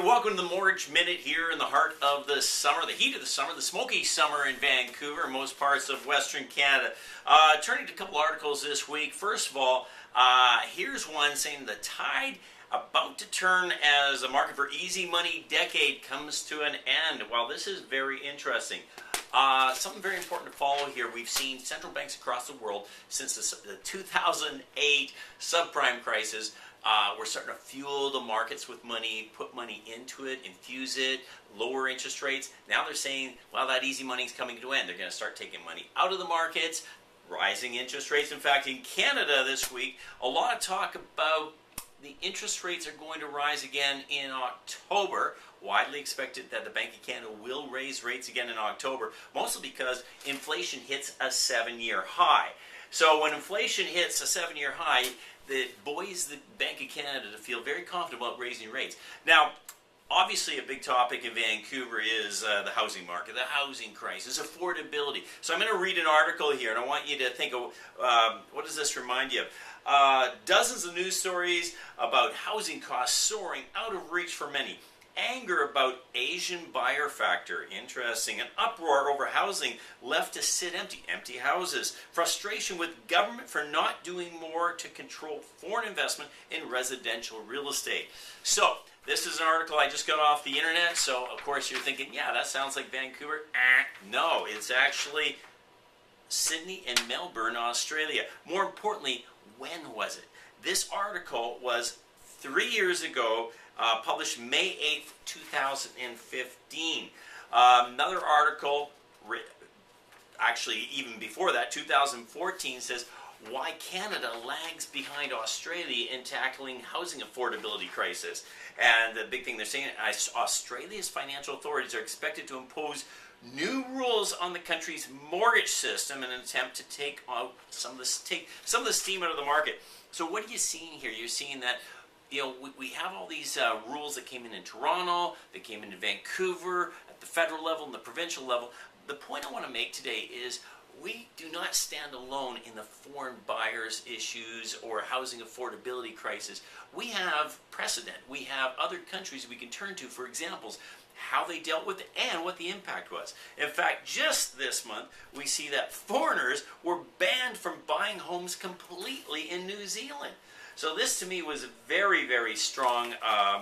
welcome to the Mortgage Minute here in the heart of the summer, the heat of the summer, the smoky summer in Vancouver and most parts of Western Canada. Turning to a couple articles this week. First of all, here's one saying the tide about to turn as the market for easy money decade comes to an end. Well, this is very interesting. Something very important to follow here. We've seen central banks across the world since the 2008 subprime crisis. We're starting to fuel the markets with money, put money into it, infuse it, lower interest rates. Now they're saying, well, that easy money is coming to an end. They're going to start taking money out of the markets, rising interest rates. In fact, in Canada this week, a lot of talk about the interest rates are going to rise again in October. Widely expected that the Bank of Canada will raise rates again in October, mostly because inflation hits a 7-year high. So when inflation hits a 7-year high, that buoys the Bank of Canada to feel very confident about raising rates. Now, obviously a big topic in Vancouver is the housing market, the housing crisis, affordability. So I'm going to read an article here, and I want you to think of, what does this remind you of? Dozens of news stories about housing costs soaring out of reach for many. Anger about Asian buyer factor. Interesting. An uproar over housing left to sit empty. Empty houses. Frustration with government for not doing more to control foreign investment in residential real estate. So, this is an article I just got off the internet. So, of course, you're thinking, yeah, that sounds like Vancouver. No, it's actually Sydney and Melbourne, Australia. More importantly, when was it? This article was 3 years ago. Published May 8th, 2015. Another article, actually even before that, 2014, says why Canada lags behind Australia in tackling housing affordability crisis. And the big thing they're saying, Australia's financial authorities are expected to impose new rules on the country's mortgage system in an attempt to take out some of the steam out of the market. So what are you seeing here? You're seeing that we have all these rules that came in Toronto, that came into Vancouver, at the federal level and the provincial level. The point I want to make today is we do not stand alone in the foreign buyers issues or housing affordability crisis. We have precedent. We have other countries we can turn to for examples, how they dealt with it and what the impact was. In fact, just this month, we see that foreigners were banned from buying homes completely in New Zealand. So this to me was a very, very strong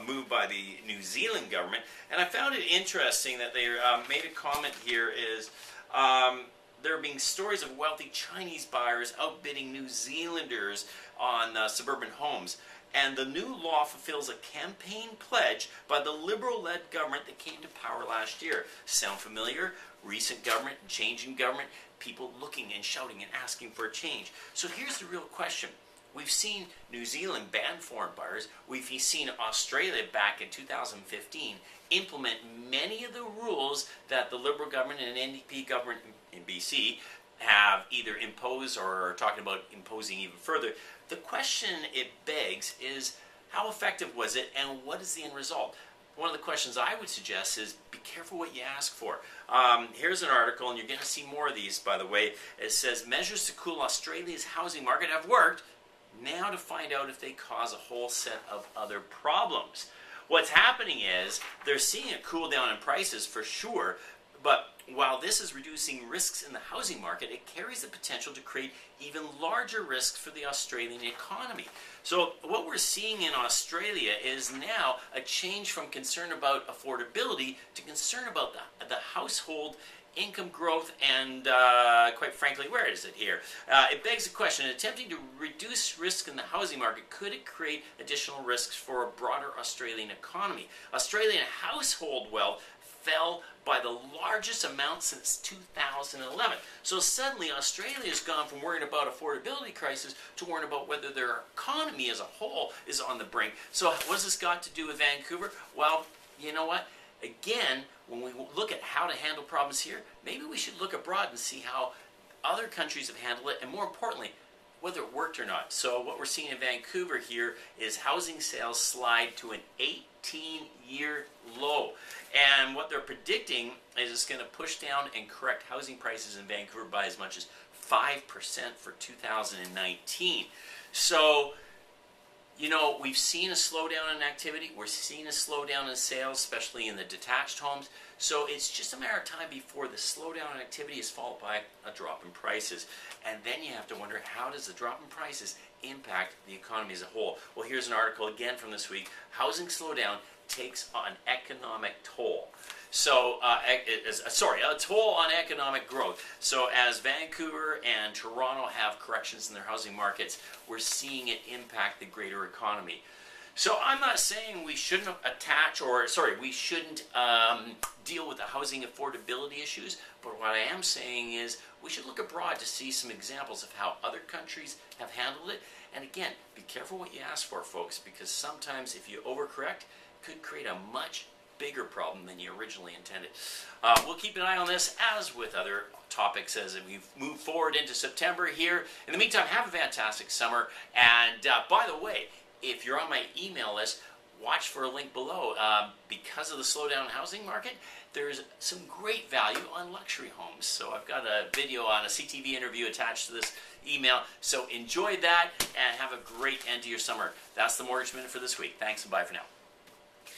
move by the New Zealand government. And I found it interesting that they made a comment here is there are being stories of wealthy Chinese buyers outbidding New Zealanders on suburban homes. And the new law fulfills a campaign pledge by the Liberal-led government that came to power last year. Sound familiar? Recent government, change in government, people looking and shouting and asking for a change. So here's the real question. We've seen New Zealand ban foreign buyers. We've seen Australia back in 2015 implement many of the rules that the Liberal government and NDP government in BC have either imposed or are talking about imposing even further. The question it begs is, how effective was it and what is the end result? One of the questions I would suggest is be careful what you ask for. Here's an article, and you're going to see more of these, by the way. It says, measures to cool Australia's housing market have worked. Now to find out if they cause a whole set of other problems. What's happening is they're seeing a cool down in prices for sure, but while this is reducing risks in the housing market, it carries the potential to create even larger risks for the Australian economy. So what we're seeing in Australia is now a change from concern about affordability to concern about the household income growth and, quite frankly, where is it here? It begs the question, attempting to reduce risk in the housing market, could it create additional risks for a broader Australian economy? Australian household wealth fell by the largest amount since 2011. So suddenly Australia has gone from worrying about affordability crisis to worrying about whether their economy as a whole is on the brink. So what has this got to do with Vancouver? Well, you know what? Again, when we look at how to handle problems here, maybe we should look abroad and see how other countries have handled it, and more importantly, whether it worked or not. So what we're seeing in Vancouver here is housing sales slide to an 18-year low. And what they're predicting is it's going to push down and correct housing prices in Vancouver by as much as 5% for 2019. So You know, we've seen a slowdown in activity. We're seeing a slowdown in sales, especially in the detached homes. So it's just a matter of time before the slowdown in activity is followed by a drop in prices. And then you have to wonder, how does the drop in prices impact the economy as a whole? Well, here's an article again from this week. Housing slowdown takes an economic toll. So, a toll on economic growth. So as Vancouver and Toronto have corrections in their housing markets, we're seeing it impact the greater economy. So I'm not saying we shouldn't deal with the housing affordability issues, but what I am saying is we should look abroad to see some examples of how other countries have handled it. And again, be careful what you ask for, folks, because sometimes if you overcorrect, it could create a much bigger problem than you originally intended. We'll keep an eye on this, as with other topics, as we move forward into September here. In the meantime, have a fantastic summer. And by the way, if you're on my email list, watch for a link below. Because of the slowdown in housing market, there's some great value on luxury homes. So I've got a video on a CTV interview attached to this email. So enjoy that and have a great end to your summer. That's the Mortgage Minute for this week. Thanks and bye for now.